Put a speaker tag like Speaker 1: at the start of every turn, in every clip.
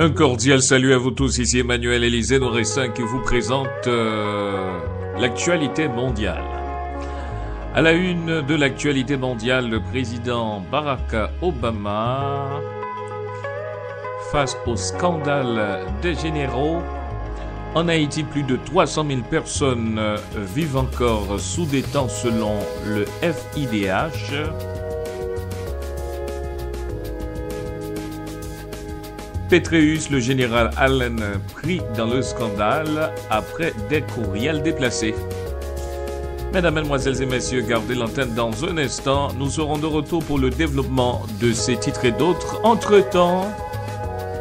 Speaker 1: Un cordial salut à vous tous, ici Emmanuel Élisée Noressin qui vous présente l'actualité mondiale. À la une de l'actualité mondiale, le président Barack Obama, face au scandale des généraux, en Haïti, plus de 300 000 personnes vivent encore sous détente selon le FIDH. Pétréus, le général Allen, pris dans le scandale après des courriels déplacés. Mesdames, Mesdemoiselles et Messieurs, gardez l'antenne dans un instant. Nous serons de retour pour le développement de ces titres et d'autres. Entre-temps,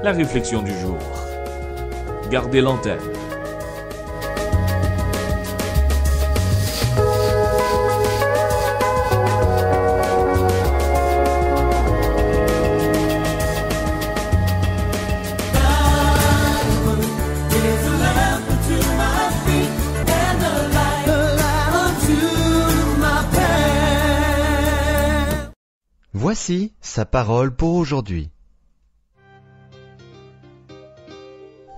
Speaker 1: la réflexion du jour. Gardez l'antenne.
Speaker 2: Voici sa parole pour aujourd'hui.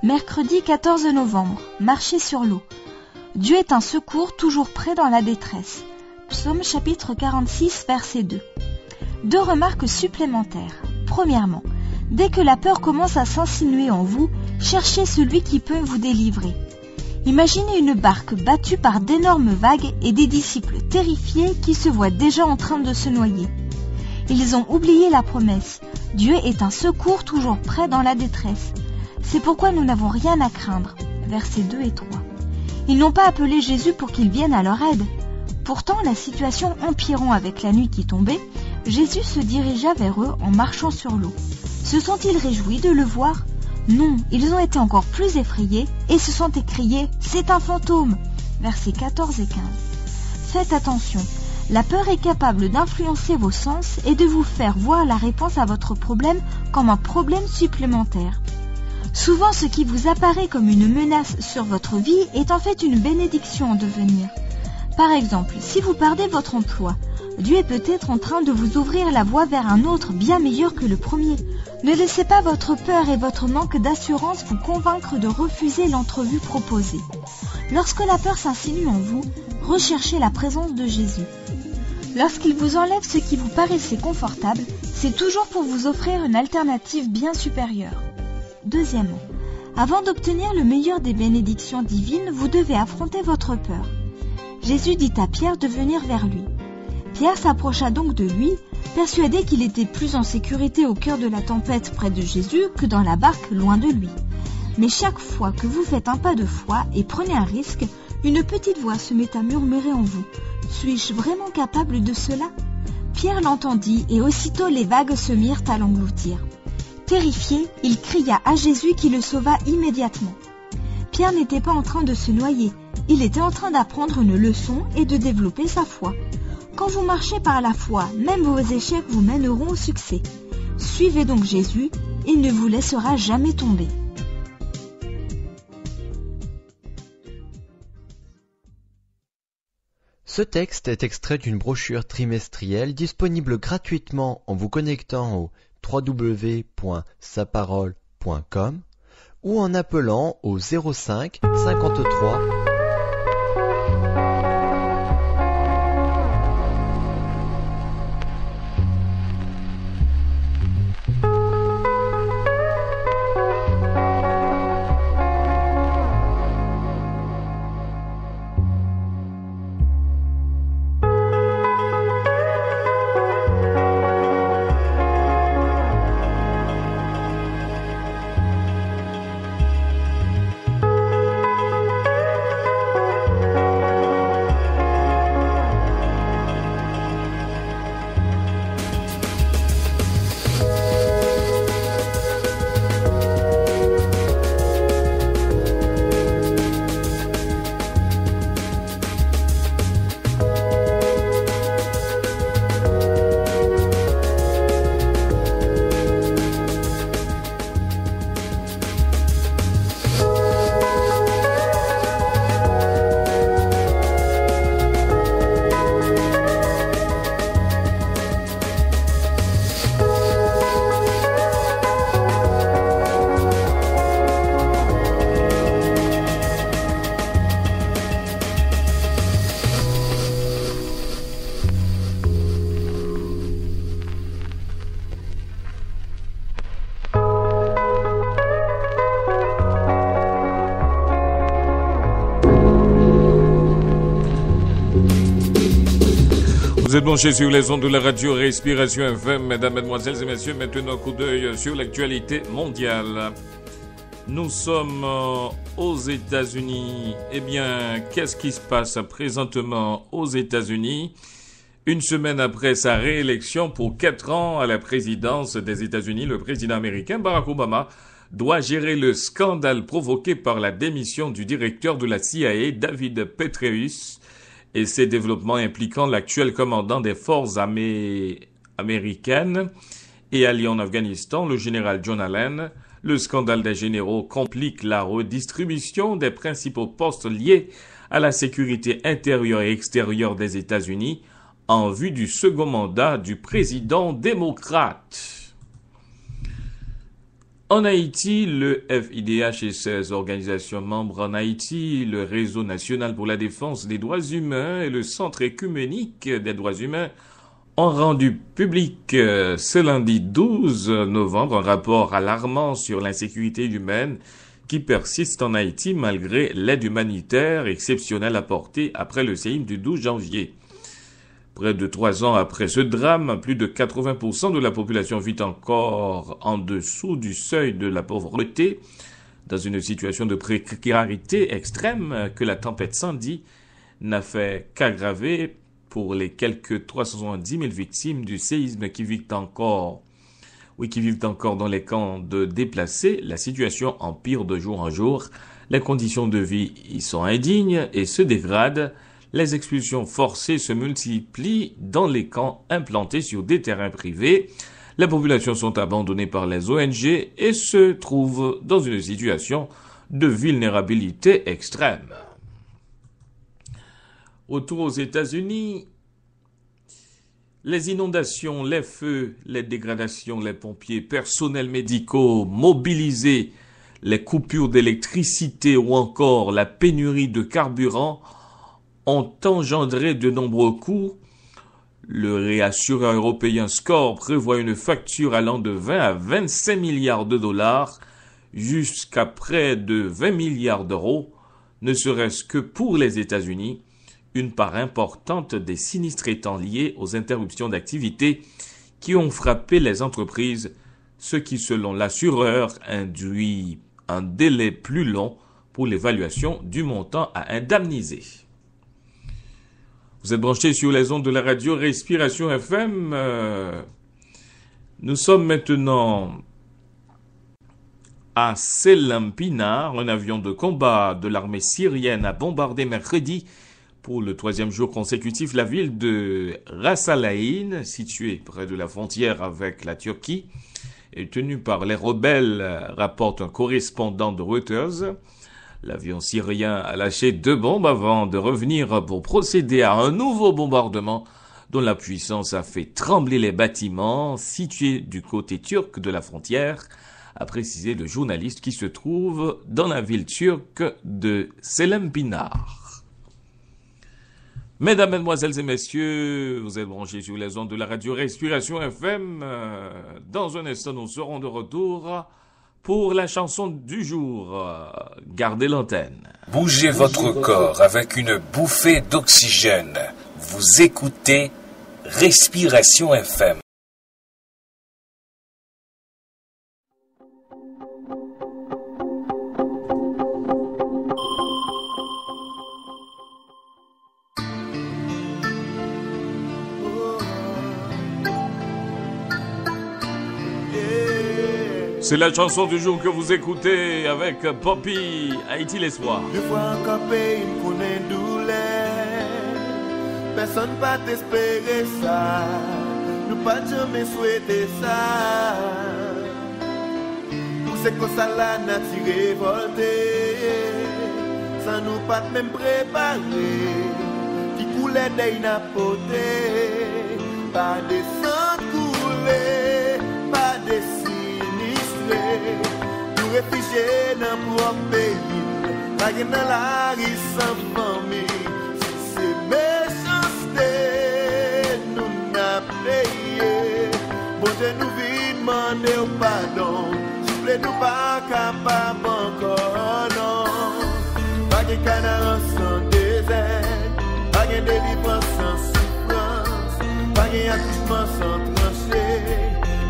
Speaker 3: Mercredi 14 novembre, marcher sur l'eau. Dieu est un secours toujours prêt dans la détresse. Psaume chapitre 46, verset 2. Deux remarques supplémentaires. Premièrement, dès que la peur commence à s'insinuer en vous, cherchez celui qui peut vous délivrer. Imaginez une barque battue par d'énormes vagues et des disciples terrifiés qui se voient déjà en train de se noyer. Ils ont oublié la promesse. Dieu est un secours toujours prêt dans la détresse. C'est pourquoi nous n'avons rien à craindre. Versets 2 et 3. Ils n'ont pas appelé Jésus pour qu'il vienne à leur aide. Pourtant, la situation empirant avec la nuit qui tombait, Jésus se dirigea vers eux en marchant sur l'eau. Se sont-ils réjouis de le voir? Non, ils ont été encore plus effrayés et se sont écriés « C'est un fantôme !» Versets 14 et 15. Faites attention. La peur est capable d'influencer vos sens et de vous faire voir la réponse à votre problème comme un problème supplémentaire. Souvent, ce qui vous apparaît comme une menace sur votre vie est en fait une bénédiction en devenir. Par exemple, si vous perdez votre emploi, Dieu est peut-être en train de vous ouvrir la voie vers un autre bien meilleur que le premier. Ne laissez pas votre peur et votre manque d'assurance vous convaincre de refuser l'entrevue proposée. Lorsque la peur s'insinue en vous, recherchez la présence de Jésus. Lorsqu'il vous enlève ce qui vous paraissait confortable, c'est toujours pour vous offrir une alternative bien supérieure. Deuxièmement, avant d'obtenir le meilleur des bénédictions divines, vous devez affronter votre peur. Jésus dit à Pierre de venir vers lui. Pierre s'approcha donc de lui, persuadé qu'il était plus en sécurité au cœur de la tempête près de Jésus que dans la barque loin de lui. Mais chaque fois que vous faites un pas de foi et prenez un risque, une petite voix se met à murmurer en vous. Suis-je vraiment capable de cela? Pierre l'entendit et aussitôt les vagues se mirent à l'engloutir. Terrifié, il cria à Jésus qui le sauva immédiatement. Pierre n'était pas en train de se noyer, il était en train d'apprendre une leçon et de développer sa foi. Quand vous marchez par la foi, même vos échecs vous mèneront au succès. Suivez donc Jésus, il ne vous laissera jamais tomber.
Speaker 2: Ce texte est extrait d'une brochure trimestrielle disponible gratuitement en vous connectant au www.saparole.com ou en appelant au 05 53
Speaker 1: êtes branchés sur les ondes de la radio Respiration FM, mesdames, mesdemoiselles et messieurs. Maintenant, coup d'œil sur l'actualité mondiale. Nous sommes aux États-Unis. Eh bien, qu'est-ce qui se passe présentement aux États-Unis? Une semaine après sa réélection pour 4 ans à la présidence des États-Unis, le président américain Barack Obama doit gérer le scandale provoqué par la démission du directeur de la CIA, David Petraeus, et ses développements impliquant l'actuel commandant des forces américaines et alliées en Afghanistan, le général John Allen. Le scandale des généraux complique la redistribution des principaux postes liés à la sécurité intérieure et extérieure des États-Unis en vue du second mandat du président démocrate. En Haïti, le FIDH et ses organisations membres en Haïti, le Réseau national pour la défense des droits humains et le Centre écuménique des droits humains ont rendu public ce lundi 12 novembre un rapport alarmant sur l'insécurité humaine qui persiste en Haïti malgré l'aide humanitaire exceptionnelle apportée après le séisme du 12 janvier. Près de 3 ans après ce drame, plus de 80% de la population vit encore en dessous du seuil de la pauvreté, dans une situation de précarité extrême que la tempête Sandy n'a fait qu'aggraver pour les quelques 370 000 victimes du séisme qui vivent encore dans les camps de déplacés. La situation empire de jour en jour. Les conditions de vie y sont indignes et se dégradent. Les expulsions forcées se multiplient dans les camps implantés sur des terrains privés. Les populations sont abandonnées par les ONG et se trouvent dans une situation de vulnérabilité extrême. Autour aux États-Unis, les inondations, les feux, les dégradations, les pompiers, personnels médicaux mobilisés, les coupures d'électricité ou encore la pénurie de carburant ont engendré de nombreux coûts. Le réassureur européen SCOR prévoit une facture allant de 20 à 25 milliards de dollars jusqu'à près de 20 milliards d'euros, ne serait-ce que pour les États-Unis, une part importante des sinistres étant liée aux interruptions d'activité qui ont frappé les entreprises, ce qui, selon l'assureur, induit un délai plus long pour l'évaluation du montant à indemniser. Vous êtes branchés sur les ondes de la radio Respiration FM. Nous sommes maintenant à Selampina. Un avion de combat de l'armée syrienne a bombardé mercredi pour le 3e jour consécutif la ville de Ras Al Ain, située près de la frontière avec la Turquie, et tenue par les rebelles, rapporte un correspondant de Reuters. L'avion syrien a lâché 2 bombes avant de revenir pour procéder à un nouveau bombardement dont la puissance a fait trembler les bâtiments situés du côté turc de la frontière, a précisé le journaliste qui se trouve dans la ville turque de Selampina. Mesdames, mesdemoiselles et messieurs, vous êtes branchés sur les ondes de la radio Respiration FM. Dans un instant, nous serons de retour pour la chanson du jour. Gardez l'antenne.
Speaker 4: Bougez votre corps avec une bouffée d'oxygène. Vous écoutez Respiration FM.
Speaker 1: C'est la chanson du jour que vous écoutez avec Poppy, Haïti l'espoir.
Speaker 5: Deux fois encore pays, me connaît douleur. Personne pas t'espérer ça. Nous pas jamais souhaité ça. Pour c'est que ça la nature révoltée. Sans nous pas même préparer. Qui coulait d'inapoté. Pas de sang coulé. Pas de nous réfugiés dans mon pays, la guerre dans la rue sans famille. Si c'est méchanceté, nous n'a payé. Bon Dieu nous vit demander pardon. S'il plaît nous pas capable encore non. Pas de canard sans désert, pas de délivrance sans souffrance. Bagay accouchement sans trancher,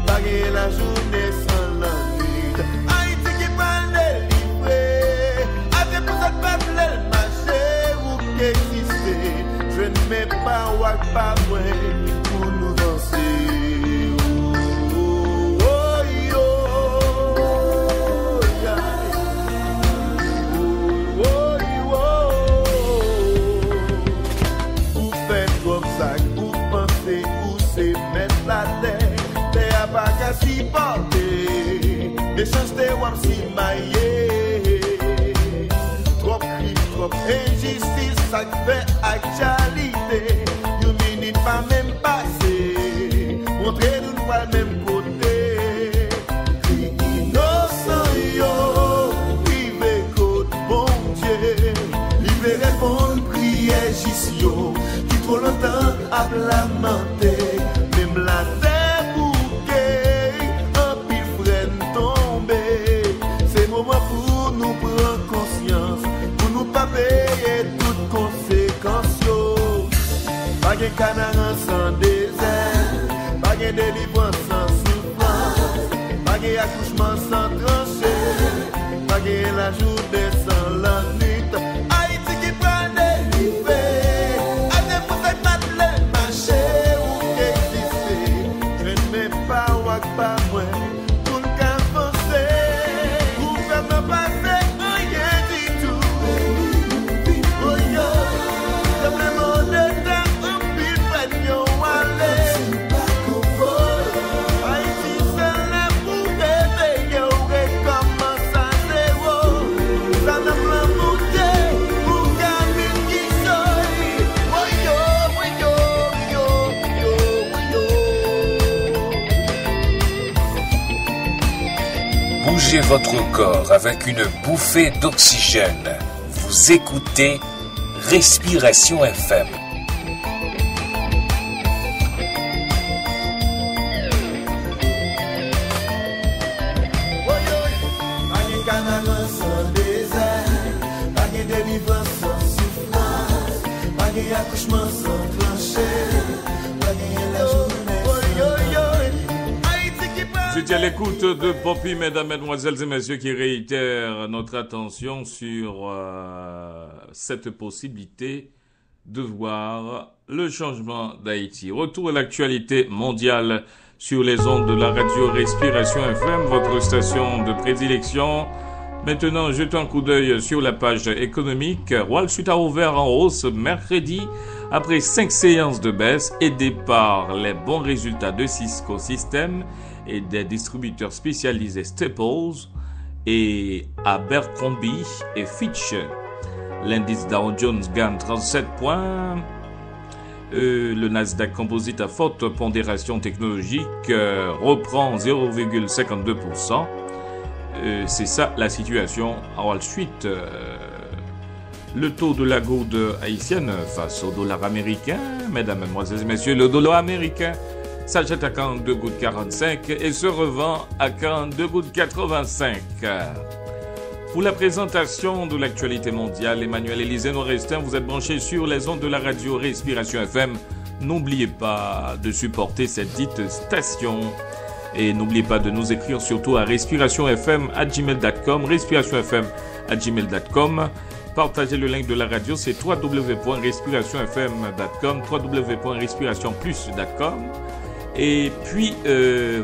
Speaker 5: bagay la journée sans la nuit. Haïti qui parle délivré, avec pour cette peuple le marché ou qui exister. Je ne mets pas ou pas moins pour nous avancer. Si porté, méchanceté ou si maillé. Trop cri, trop injustice, ça fait actualité. You minute pas même passé, montrer nous pas le même côté. Cri innocent yo, privé côte bon Dieu. Libéré répondre, prière juste yo, qui trop longtemps a lamenté, même la terre. Pour nous prendre conscience, pour nous pas payer toutes conséquences. Pas de canard sans désert, pas de délivrance sans souffrance, pas de accouchement sans trancher, pas de la journée sans la nuit. Haïti qui prend des livrés, avec pour cette batte le marché où exister. Je ne mets pas ou pas moins.
Speaker 4: Bougez votre corps avec une bouffée d'oxygène. Vous écoutez Respiration FM.
Speaker 1: C'était à l'écoute de Poppy, mesdames, mesdemoiselles et messieurs, qui réitère notre attention sur cette possibilité de voir le changement d'Haïti. Retour à l'actualité mondiale sur les ondes de la radio Respiration FM, votre station de prédilection. Maintenant, jetons un coup d'œil sur la page économique. Wall Street a ouvert en hausse mercredi après 5 séances de baisse, aidées par les bons résultats de Cisco Systems et des distributeurs spécialisés Staples et Abercrombie et Fitch. L'indice Dow Jones gagne 37 points. Le Nasdaq Composite à forte pondération technologique reprend 0,52%. C'est ça la situation à Wall Street. Le taux de la gourde haïtienne face au dollar américain, mesdames, mesdemoiselles et messieurs, le dollar américain s'achète à 42,45 et se revend à 42,85. Pour la présentation de l'actualité mondiale, Emmanuel Élisée Norestin, vous êtes branchés sur les ondes de la radio Respiration FM. N'oubliez pas de supporter cette dite station. Et n'oubliez pas de nous écrire surtout à respirationfm@gmail.com, respirationfm@gmail.com. Partagez le lien de la radio, c'est www.respirationfm.com, www.respirationplus.com. Et puis,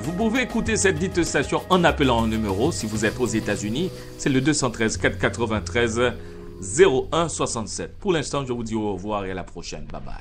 Speaker 1: vous pouvez écouter cette dite station en appelant un numéro. Si vous êtes aux États-Unis, c'est le 213 493 0167. Pour l'instant, je vous dis au revoir et à la prochaine. Bye bye.